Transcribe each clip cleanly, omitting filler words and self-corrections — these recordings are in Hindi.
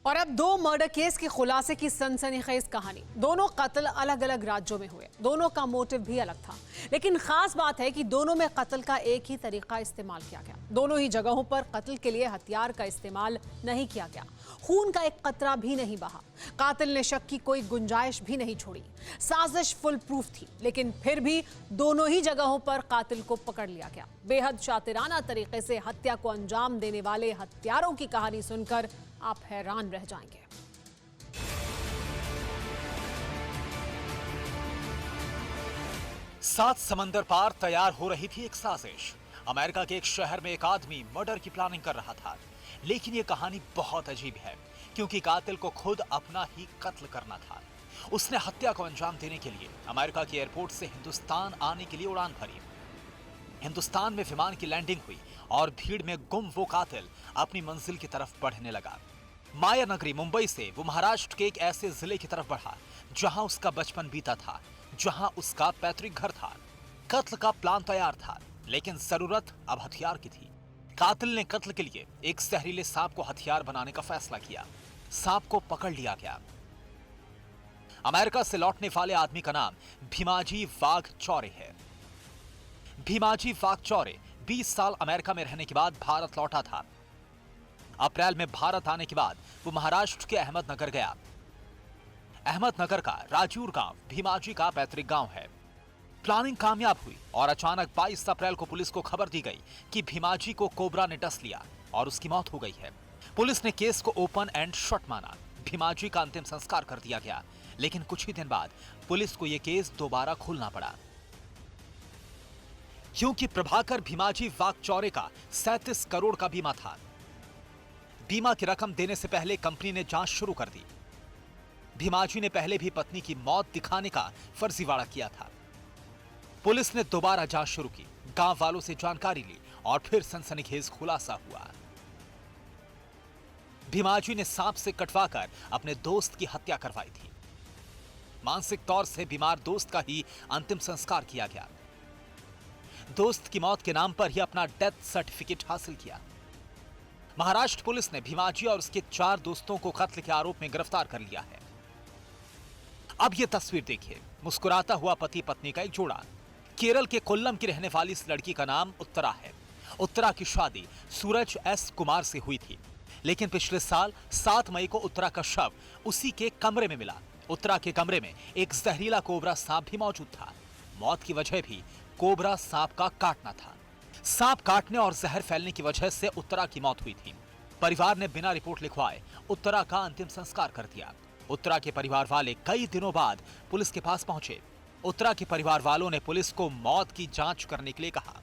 और अब दो मर्डर केस के खुलासे की सनसनीखेज कहानी। दोनों कत्ल अलग अलग राज्यों में हुए, दोनों का मोटिव भी अलग था, लेकिन खास बात है कि दोनों में कत्ल का एक ही तरीका इस्तेमाल किया गया। दोनों ही जगहों पर कत्ल के लिए हथियार का इस्तेमाल नहीं किया गया, खून का एक कतरा भी नहीं बहा, कातिल ने शक की कोई गुंजाइश भी नहीं छोड़ी। साजिश फुल प्रूफ थी, लेकिन फिर भी दोनों ही जगहों पर कातिल को पकड़ लिया गया। बेहद शातिराना तरीके से हत्या को अंजाम देने वाले हत्यारों की कहानी सुनकर आप हैरान रह जाएंगे। सात समंदर पार तैयार हो रही थी एक साजिश। अमेरिका के एक शहर में एक आदमी मर्डर की प्लानिंग कर रहा था, लेकिन यह कहानी बहुत अजीब है, क्योंकि कातिल को खुद अपना ही कत्ल करना था। उसने हत्या को अंजाम देने के लिए अमेरिका के एयरपोर्ट से हिंदुस्तान आने के लिए उड़ान भरी। हिंदुस्तान में विमान की लैंडिंग हुई और भीड़ में गुम वो कातिल अपनी मंजिल की तरफ बढ़ने लगा। माया नगरी मुंबई से वो महाराष्ट्र के एक ऐसे जिले की तरफ बढ़ा जहां उसका बचपन बीता था, जहां उसका पैतृक घर था। कत्ल का प्लान तैयार था, लेकिन जरूरत अब हथियार की थी। कातिल ने कत्ल के लिए एक जहरीले सांप को हथियार बनाने का फैसला किया। सांप को पकड़ लिया गया। अमेरिका से लौटने वाले आदमी का नाम भीमाजी वाघचौरे है। भीमाजी वाघचौरे 20 साल अमेरिका में रहने के बाद भारत लौटा था। अप्रैल में भारत आने के बाद वो महाराष्ट्र के अहमदनगर गया। अहमदनगर का राजूर गांव भीमाजी का पैतृक गांव है। प्लानिंग कामयाब हुई और अचानक 22 अप्रैल को पुलिस को खबर दी गई कि भीमाजी को कोबरा ने डस लिया और उसकी मौत हो गई है। पुलिस ने केस को ओपन एंड शट माना। भीमाजी का अंतिम संस्कार कर दिया गया, लेकिन कुछ ही दिन बाद पुलिस को यह केस दोबारा खोलना पड़ा, क्योंकि प्रभाकर भीमाजी वाघचौरे का 37 करोड़ का बीमा था। बीमा की रकम देने से पहले कंपनी ने जांच शुरू कर दी। भीमाजी ने पहले भी पत्नी की मौत दिखाने का फर्जीवाड़ा किया था। पुलिस ने दोबारा जांच शुरू की, गांव वालों से जानकारी ली और फिर सनसनीखेज खुलासा हुआ। भीमाजी ने सांप से कटवाकर अपने दोस्त की हत्या करवाई थी। मानसिक तौर से बीमार दोस्त का ही अंतिम संस्कार किया गया। दोस्त की मौत के नाम पर ही अपना डेथ सर्टिफिकेट हासिल किया। महाराष्ट्र पुलिस ने भीमाजी और उसके 4 दोस्तों को कत्ल के आरोप में गिरफ्तार कर लिया है। अब यह तस्वीर देखिए, मुस्कुराता हुआ पति पत्नी का एक जोड़ा। केरल के कोल्लम की रहने वाली इस लड़की का नाम उत्तरा है। उत्तरा की शादी सूरज एस कुमार से हुई थी, लेकिन पिछले साल 7 मई को उत्तरा का शव उसी के कमरे में मिला। उत्तरा के कमरे में एक जहरीला कोबरा सांप भी मौजूद था। मौत की वजह भी कोबरा सांप का काटना था। सांप काटने और जहर फैलने की वजह से उत्तरा की मौत हुई थी। परिवार ने बिना रिपोर्ट लिखवाए उत्तरा का अंतिम संस्कार कर दिया। उत्तरा के परिवार वाले कई दिनों बाद पुलिस के पास पहुंचे। उत्तरा के परिवार वालों ने पुलिस को मौत की जांच करने के लिए कहा।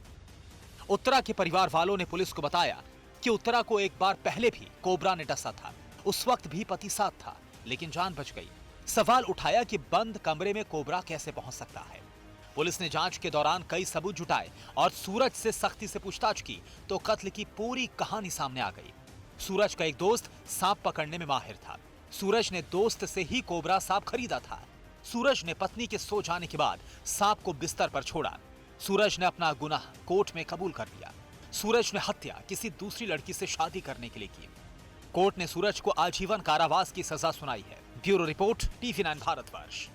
उत्तरा के परिवार वालों ने पुलिस को बताया कि उत्तरा को एक बार पहले भी कोबरा ने डसा था। उस वक्त भी पति साथ था, लेकिन जान बच गई। सवाल उठाया कि बंद कमरे में कोबरा कैसे पहुंच सकता है। पुलिस ने जांच के दौरान कई सबूत जुटाए और सूरज से सख्ती से पूछताछ की तो कत्ल की पूरी कहानी सामने आ गई। सूरज का एक दोस्त सांप पकड़ने में माहिर था। सूरज ने दोस्त से ही कोबरा सांप खरीदा था। सूरज ने पत्नी के सो जाने के बाद सांप को बिस्तर पर छोड़ा। सूरज ने अपना गुनाह कोर्ट में कबूल कर लिया। सूरज ने हत्या किसी दूसरी लड़की से शादी करने के लिए की। कोर्ट ने सूरज को आजीवन कारावास की सजा सुनाई है। Bureau report, TV9 Bharatvarsh.